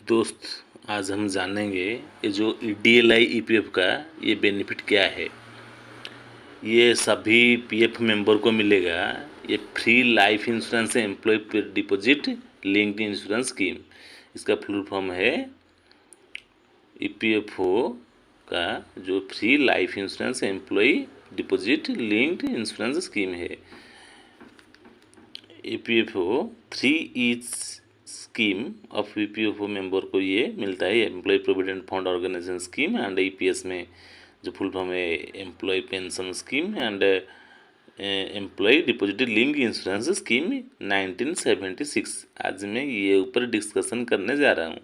दोस्त, आज हम जानेंगे ये जो DLI EPF का ये बेनिफिट क्या है। ये सभी PF मेंबर को मिलेगा। ये free life insurance employee deposit linked insurance scheme, इसका फुल फॉर्म है EPFO का जो free life insurance employee deposit linked insurance scheme है। EPFO 3 scheme of EPFO member को ये मिलता है, employee provident fund organisation scheme and EPS में जो फुल फॉर्म है employee pension scheme and employee deposit link insurance scheme 1976। आज मैं ये ऊपर डिस्कशन करने जा रहा हूँ।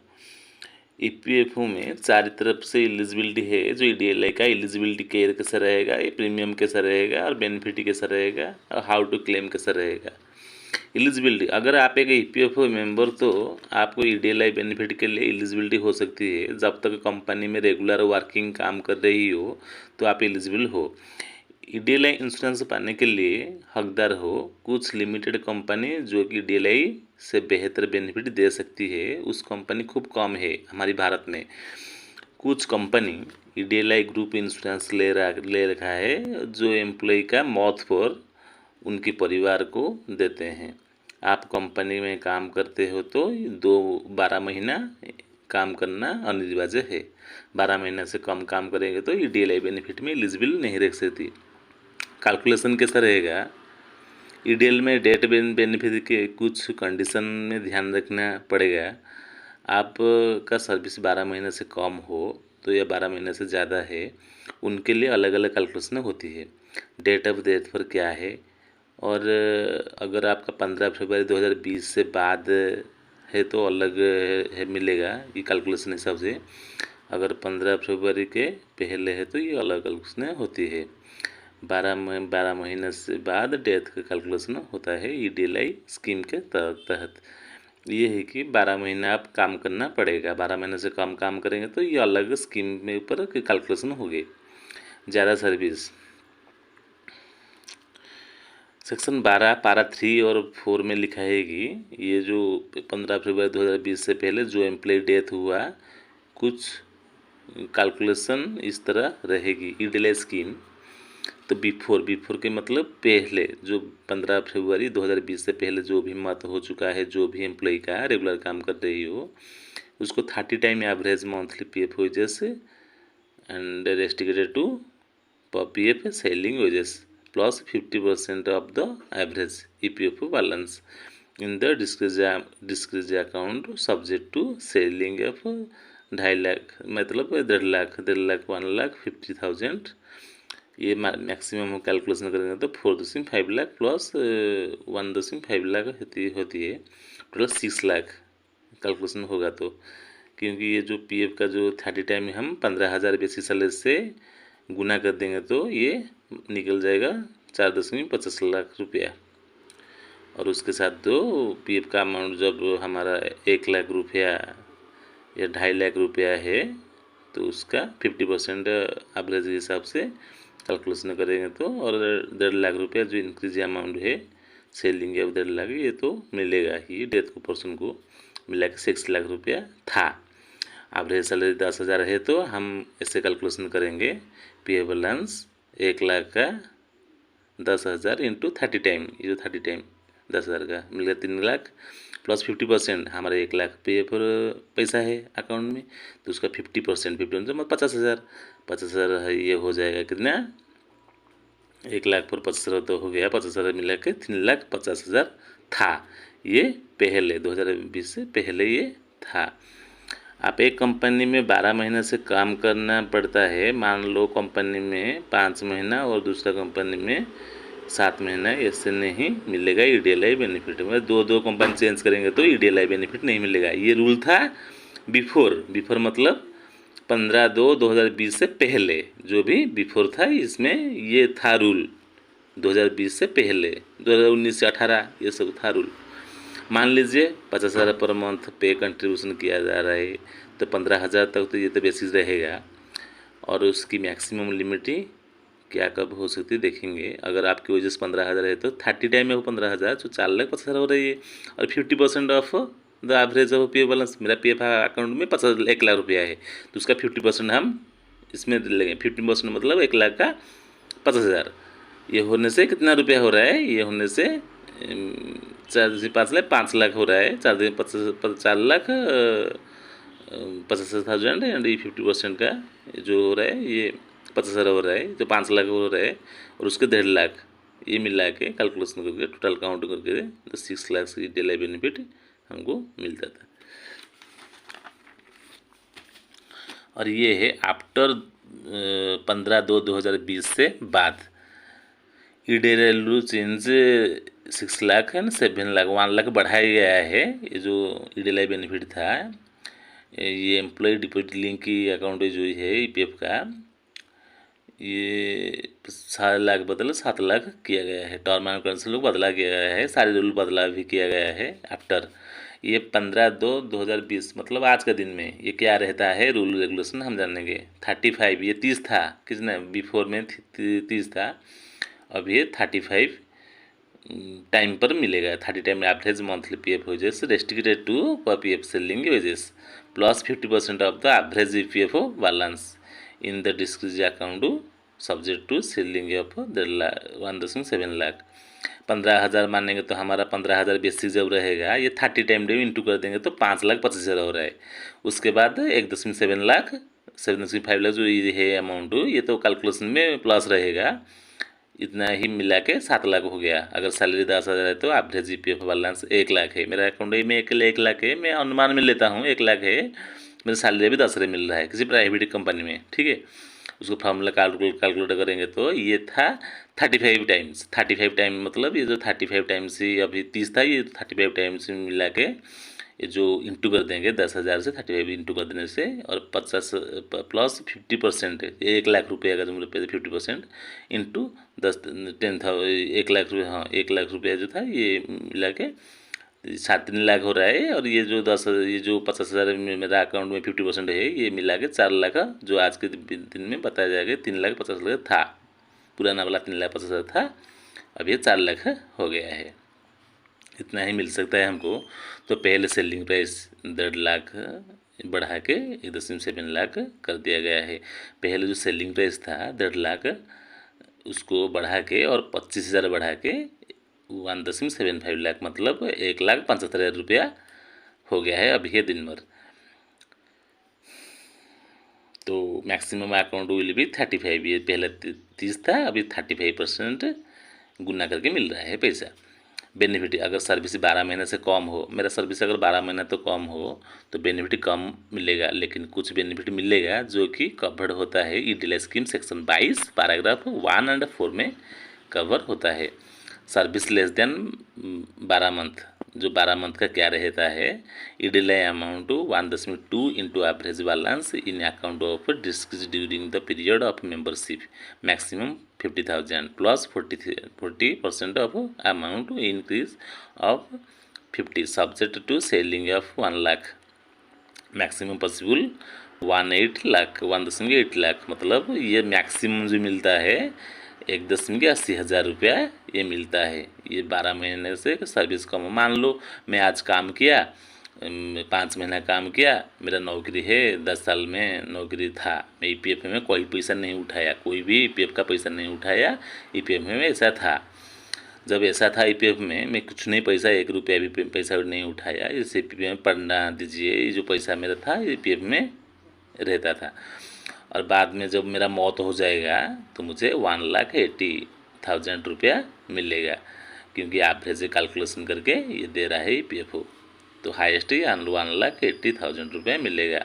EPFO में चार तरफ से एलिजिबिलिटी है। जो DLI का एलिजिबिलिटी केयर कैसा रहेगा, ये प्रीमियम कैसा रहेगा और बेनिफिट कैसा रहेगा और हाउ टू क्लेम कैसा रहेगा। एलिजिबिलिटी, अगर आप एक EPFO मेंबर तो आपको DLI बेनिफिट के लिए एलिजिबिलिटी हो सकती है। जब तक कंपनी में रेगुलर वर्किंग काम कर रही हो तो आप एलिजिबल हो। DLI इंश्योरेंस पाने के लिए हकदार हो कुछ लिमिटेड कंपनी जो कि DLI से बेहतर बेनिफिट दे सकती है। उस कंपनी खूब कम है हमारी भारत में। कुछ कंपनी DLI ग्रुप इंश्योरेंस ले रखा है जो एम्प्लॉय का मौत पर उनके परिवार को देते हैं। आप कंपनी में काम करते हो तो 12 महीना काम करना अनिवार्य है। 12 महीना से कम काम करेंगे तो DLI बेनिफिट में एलिजिबल नहीं रख सकती। कैलकुलेशन कैसा रहेगा, EDL में डेट बेनिफिट के कुछ कंडीशन में ध्यान रखना पड़ेगा। आपका सर्विस 12 महीने से कम हो तो या 12 महीने से ज़्यादा है, उनके लिए अलग अलग कैलकुलेशन होती है। डेट ऑफ डेथ पर क्या है, और अगर आपका 15 फरवरी 2020 से बाद है तो अलग है मिलेगा ये कैलकुलेशन हिसाब से। अगर 15 फरवरी के पहले है तो ये अलग कैलकुलेशन होती है। 12 महीने से बाद डेथ का कैलकुलेशन होता है DLI स्कीम के तहत। ये है कि 12 महीना आप काम करना पड़ेगा। 12 महीने से कम काम करेंगे तो ये अलग स्कीम में ऊपर कैलकुलेशन होगी। ज़्यादा सर्विस सेक्शन 12 पारा 3 और 4 में लिखा है कि ये जो 15 फरवरी 2020 से पहले जो एम्प्लॉय डेथ हुआ, कुछ कैलकुलेशन इस तरह रहेगी। DLI स्कीम तो बिफोर के मतलब पहले, जो 15 फरवरी 2020 से पहले जो भी मौत हो चुका है, जो भी एम्प्लॉय का रेगुलर काम कर रही हो, उसको 30 time average monthly PF wages and restricted to PF ceiling wages plus 50% of the average EPFO balance in the डिस्क्रीज account subject to ceiling of 2.5 lakh, मतलब 1.5 लाख 1,50,000। ये मैक्सिमम हम कैलकुलेशन करेंगे तो 4.5 लाख प्लस 1.5 लाख होती है, टोटल 6 लाख कैलकुलेशन होगा। तो क्योंकि ये जो PF का जो 30 टाइम हम 15,000 बेसिस सैलरी से गुना कर देंगे तो ये निकल जाएगा 4.25 लाख रुपया। और उसके साथ जो PF का अमाउंट जब हमारा 1 लाख रुपया या 2.5 लाख रुपया है तो उसका 50% एवरेज हिसाब से कैलकुलेशन करेंगे तो, और 1.5 लाख रुपया जो इंक्रीज अमाउंट है सेलिंग ऑफ 1.5 लाख ये तो मिलेगा ही। डेथ को पर्सन को मिला के 6 लाख रुपया था। एवरेज सैलरी 10,000 है तो हम ऐसे कैलकुलेशन करेंगे PF बैलेंस 1 लाख का 10,000 इंटू 30 टाइम, ये जो 30 टाइम 10,000 का मिलेगा 3 लाख प्लस 50% हमारे 1 लाख PF पैसा है अकाउंट में, तो उसका 50% मतलब 50,000 है। ये हो जाएगा कितना, 1 लाख पर 50,000 तो हो गया, 50,000 मिला के 3,50,000 था। ये पहले 2020 से पहले ये था। आप एक कंपनी में 12 महीने से काम करना पड़ता है, मान लो कंपनी में 5 महीना और दूसरा कंपनी में 7 महीना, ऐसे नहीं मिलेगा DLI बेनिफिट। मतलब दो कंपनी चेंज करेंगे तो DLI बेनिफिट नहीं मिलेगा। ये रूल था बिफोर मतलब 15/2/2020 से पहले, जो भी बिफोर था इसमें ये था रूल। 2020 से पहले 2019 से 18 ये सब था रूल। मान लीजिए 50,000 पर मंथ पे कंट्रीब्यूशन किया जा रहा है तो 15,000 तक तो ये तो बेसिस रहेगा। और उसकी मैक्सिमम लिमिट क्या कब हो सकती है देखेंगे। अगर आपकी वजह 15,000 है तो 30 टाइम में वो 15,000 तो 4,50,000 हो रही है, और 50% of the average of P F balance. मेरा पी एफ अकाउंट में 1 लाख रुपया है, तो उसका 50% हम इसमें लेंगे। 50% मतलब 1 लाख का 50,000। ये होने से कितना रुपया हो रहा है? ये होने से 5 लाख हो रहा है। 4 लाख 50,000 एंड ये 50% का जो हो रहा है ये 50,000 हो रहा है, तो 5 लाख हो रहा है। और उसके 1.5 लाख ये मिला के कैलकुलेशन करके टोटल काउंट करके तो 6 लाख की डेली बेनिफिट हमको मिलता था। और ये है आफ्टर 15/2/2020 से बाद ईडेरेलू चेंज 6 लाख एंड 7 लाख 1 लाख बढ़ाया गया है। ये जो ईडेलाई बेनिफिट था, ये एम्प्लॉय डिपॉजिट लिंक की अकाउंट जो है ईपीएफ का, ये 7 लाख बदल 7 लाख किया गया है। टर्म एंड कंडीशन बदला गया है, सारे रूल बदला भी किया गया है आफ्टर ये 15/2/2020 मतलब आज का दिन में ये क्या रहता है रूल रेगुलेशन हम जानेंगे। 35 ये 30 था, किसने बिफोर में 30 था, अब ये 35 टाइम पर मिलेगा। 30 time average monthly PF wages restricted to PF ceiling wages plus 50% of the average EPFO balance in the डिस्क्रीज account subject to ceiling of 1.7 lakh. 15,000 मानेंगे तो हमारा 15,000 बेसिक जब रहेगा, ये 30 टाइम डे इंटू कर देंगे तो 5,25,000 हो रहा है। उसके बाद 1.7 लाख 7.5 लाख जो ये है अमाउंट, ये तो कैलकुलेशन में प्लस रहेगा। इतना ही मिला के 7 लाख हो गया। अगर सैलरी 10,000 है तो एवरेज जीपीएफ बैलेंस 1 लाख है। मेरा अकाउंट में 1 लाख है, मैं अनुमान में लेता हूँ 1 लाख है। मेरा सैलरी भी 10,000 मिल रहा है किसी प्राइवेट कंपनी में, ठीक है। उसको फॉर्मूला कैलकुलेट करेंगे तो ये था 35 टाइम्स। 35 टाइम मतलब ये जो 35 टाइम्स ही अभी 30 था, ये 35 टाइम्स मिला के ये जो इंटू कर देंगे 10,000 से 35 इंटू कर देने से, और 50 प्लस 50% 1 लाख रुपये का जो रुपये 50% इंटू 1 लाख रुपये, हाँ 1 लाख रुपया जो था ये मिला के 3 लाख हो रहा है। और ये जो 50,000 मेरा अकाउंट में 50% है, ये मिला के 4 लाख जो आज के दिन में बताया जाएगा 3,50,000 था। पुराना वाला 3,50,000 था, अब ये 4 लाख हो गया है। इतना ही मिल सकता है हमको। तो पहले सेलिंग प्राइस 1.5 लाख बढ़ा के 1.7 लाख कर दिया गया है। पहले जो सेलिंग प्राइस था 1.5 लाख, उसको बढ़ा के और 25,000 बढ़ा के 1.75 लाख मतलब 1,75,000 रुपया हो गया है अभी के दिन भर। तो मैक्सिमम अकाउंट विल भी 35, ये पहले 30 था, अभी 35% गुना करके मिल रहा है पैसा। बेनिफिट अगर सर्विस 12 महीने से कम हो, मेरा सर्विस अगर 12 महीना तो कम हो तो बेनिफिट कम मिलेगा, लेकिन कुछ बेनिफिट मिलेगा जो कि कवर्ड होता है EDL scheme section 22 paragraph 1 and 4 में कवर होता है। सर्विस लेस देन 12 मंथ, जो 12 मंथ का क्या रहता है, EDL amount 1.2 into average balance in account of डिस्क्रीज during the period of membership maximum 50,000 plus 40% of amount increase of 50 subject to ceiling of 1 lakh maximum possible 1.8 lakh 1.8 lakh मतलब ये मैक्सिमम जो मिलता है 1.80,000 रुपया ये मिलता है। ये 12 महीने से सर्विस कम। मान लो मैं आज काम किया, 5 महीना काम किया, मेरा नौकरी है 10 साल में नौकरी था, मैं ईपीएफ में कोई पैसा नहीं उठाया, कोई भी ईपीएफ का पैसा नहीं उठाया। ईपीएफ में ऐसा था, जब ऐसा था ईपीएफ में मैं कुछ नहीं पैसा 1 रुपया भी पैसा नहीं उठाया। इस ईपीएफ में पढ़ना दीजिए, ये जो पैसा मेरा था ईपीएफ में रहता था। और बाद में जब मेरा मौत हो जाएगा तो मुझे 1,80,000 रुपया मिलेगा, क्योंकि एवरेज कैलकुलेशन करके ये दे रहा है ईपीएफओ। तो हाईएस्ट ही 1,80,000 रुपया मिलेगा।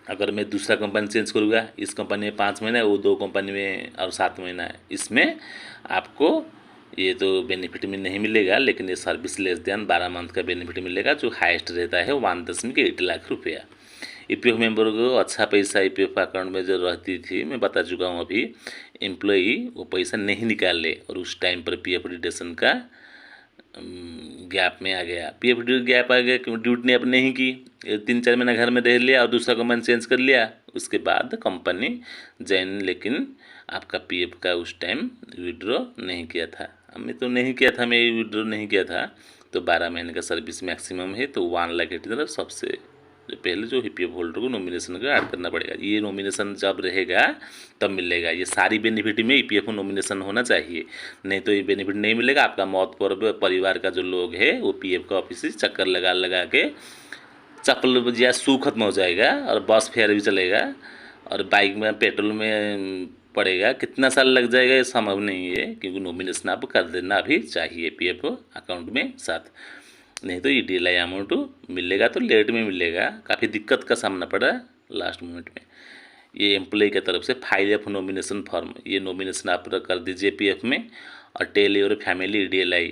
अगर मैं दूसरा कंपनी चेंज करूँगा, इस कंपनी में 5 महीना है, वो 2 कंपनी में और 7 महीना है, इसमें आपको ये तो बेनिफिट में नहीं मिलेगा, लेकिन ये सर्विस लेस देन 12 मंथ का बेनिफिट मिलेगा, जो हाईएस्ट रहता है 1.8 लाख रुपया। ईपीएफ मेंबर को अच्छा पैसा ईपीएफ अकाउंट में जो रहती थी, मैं बता चुका हूँ अभी, एम्प्लॉई वो पैसा नहीं निकाले और उस टाइम पर पीएफ डिडक्शन का गैप में आ गया, पीएफ गैप आ गया क्योंकि ड्यूटी ने अब नहीं की, 3-4 महीना घर में रह लिया और दूसरा कंपनी चेंज कर लिया, उसके बाद कंपनी ज्वाइन, लेकिन आपका पीएफ का उस टाइम विड्रॉ नहीं किया था। मैं तो नहीं किया था, मैं विड्रॉ नहीं किया था, तो 12 महीने का सर्विस मैक्सिमम है, तो 1,80,000 तरफ सबसे पहले जो EPF होल्डर को नॉमिनेशन का ऐड करना पड़ेगा। ये नॉमिनेशन जब रहेगा तब मिलेगा। ये सारी बेनिफिट में EPF को नॉमिनेशन होना चाहिए, नहीं तो ये बेनिफिट नहीं मिलेगा। आपका मौत पर परिवार का जो लोग है वो PF का ऑफिस से चक्कर लगा लगा के चप्पल या शू खत्म हो जाएगा, और बस फेयर भी चलेगा, और बाइक में पेट्रोल में पड़ेगा। कितना साल लग जाएगा ये संभव नहीं है, क्योंकि नॉमिनेशन आप कर देना भी चाहिए PF अकाउंट में साथ, नहीं तो EDLI अमाउंट मिलेगा तो लेट में मिलेगा। काफ़ी दिक्कत का सामना पड़ा लास्ट मोमेंट में। ये एम्प्लॉय की तरफ से फाइल ऑफ नॉमिनेशन फॉर्म, ये नॉमिनेशन आप कर दीजिए PF में, और टेल योर फैमिली EDLI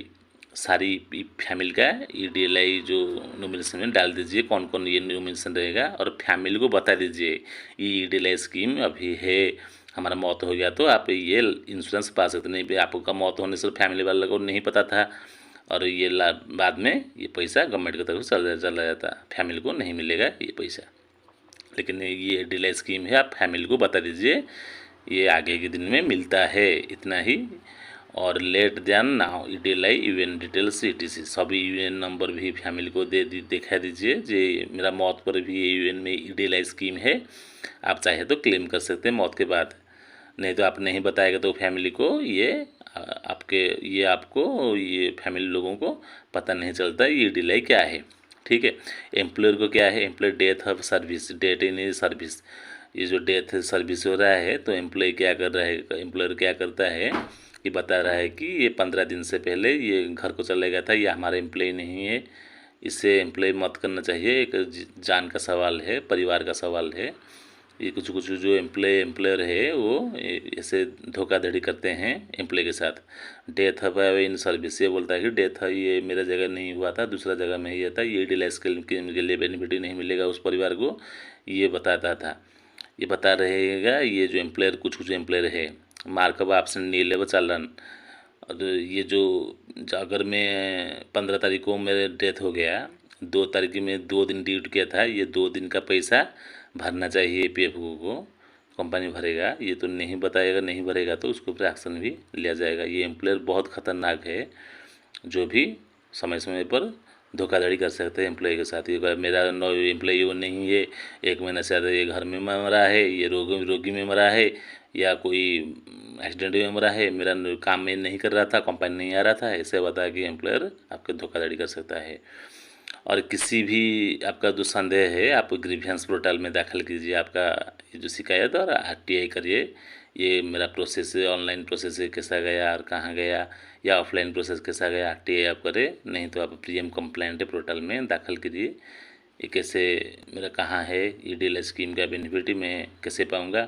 सारी फैमिली का EDLI जो नॉमिनेशन में डाल दीजिए, कौन कौन ये नॉमिनेशन रहेगा, और फैमिली को बता दीजिए ये EDLI स्कीम अभी है, हमारा मौत हो गया तो आप ये इंश्योरेंस पा सकते। नहीं भी आपका मौत होने से फैमिली वालों को नहीं पता था, और ये बाद में ये पैसा गवर्नमेंट की तरफ से चला जाता, फैमिली को नहीं मिलेगा ये पैसा। लेकिन ये EDLI स्कीम है, आप फैमिली को बता दीजिए, ये आगे के दिन में मिलता है, इतना ही। और let then now EDLI UAN details ETC सभी यूएन नंबर भी फैमिली को दिखा दीजिए, जे मेरा मौत पर भी यूएन में EDLI स्कीम है, आप चाहे तो क्लेम कर सकते हैं मौत के बाद। नहीं तो आप नहीं बताएगा तो फैमिली को ये आपको ये फैमिली लोगों को पता नहीं चलता ये EDLI क्या है। ठीक है, एम्प्लॉयर को क्या है, employee death of service, date in service, ये जो डेथ सर्विस हो रहा है तो एम्प्लॉय क्या कर रहा है, एम्प्लॉयर क्या करता है कि बता रहा है कि ये 15 दिन से पहले ये घर को चला गया था, ये हमारा एम्प्लॉय नहीं है, इससे एम्प्लॉय मत करना चाहिए। एक जान का सवाल है, परिवार का सवाल है। ये कुछ कुछ जो एम्प्लॉयर है वो ऐसे धोखाधड़ी करते हैं एम्प्लॉय के साथ। डेथ ऑफ इन सर्विस, ये बोलता है कि डेथ ये मेरा जगह नहीं हुआ था, दूसरा जगह में ही था, ये EDLI स्कीम के लिए बेनिफिट नहीं मिलेगा उस परिवार को, ये बताता था, ये बता रहेगा। ये जो एम्प्लॉयर कुछ एम्प्लॉयर है मार्कअप ऑप्शन नील है वो चालान, और ये जो अगर मैं 15 तारीख को मेरे डेथ हो गया, 2 तारीख में 2 दिन ड्यूटी किया था, ये 2 दिन का पैसा भरना चाहिए PF को, कंपनी भरेगा। ये तो नहीं बताएगा, नहीं भरेगा तो उसके ऊपर एक्शन भी लिया जाएगा। ये एम्प्लॉयर बहुत ख़तरनाक है, जो भी समय समय पर धोखाधड़ी कर सकते हैं एम्प्लॉय के साथ। ये मेरा एम्प्लॉय वो नहीं है, 1 महीना से ज़्यादा ये घर में मरा है, ये रोगी में मरा है, या कोई एक्सीडेंट में मरा है, मेरा काम में नहीं कर रहा था, कंपनी नहीं आ रहा था, ऐसे बता के एम्प्लॉयर आपके धोखाधड़ी कर सकता है। और किसी भी आपका जो संदेह है आप ग्रीवियंस पोर्टल में दाखिल कीजिए आपका ये जो शिकायत, और RTI करिए। ये मेरा प्रोसेस है, ऑनलाइन प्रोसेस है, कैसा गया और कहाँ गया, या ऑफलाइन प्रोसेस कैसा गया, RTI आप करें। नहीं तो आप PM कंप्लेंट पोर्टल में दाखिल कीजिए, ये कैसे मेरा कहाँ है EDLI स्कीम का बेनिफिट मैं कैसे पाऊँगा,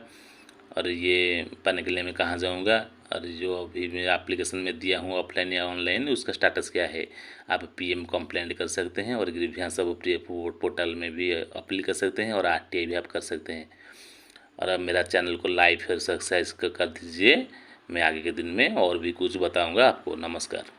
और ये पाने के लिए मैं कहाँ जाऊँगा, और जो अभी मैं एप्लीकेशन में दिया हूँ ऑफलाइन या ऑनलाइन उसका स्टेटस क्या है, आप PM कंप्लेंट कर सकते हैं। और ग्रीवियंस पोर्टल में भी अपील कर सकते हैं, और RTI भी आप कर सकते हैं। और अब मेरा चैनल को लाइक और सब्सक्राइब कर दीजिए, मैं आगे के दिन में और भी कुछ बताऊंगा आपको। नमस्कार।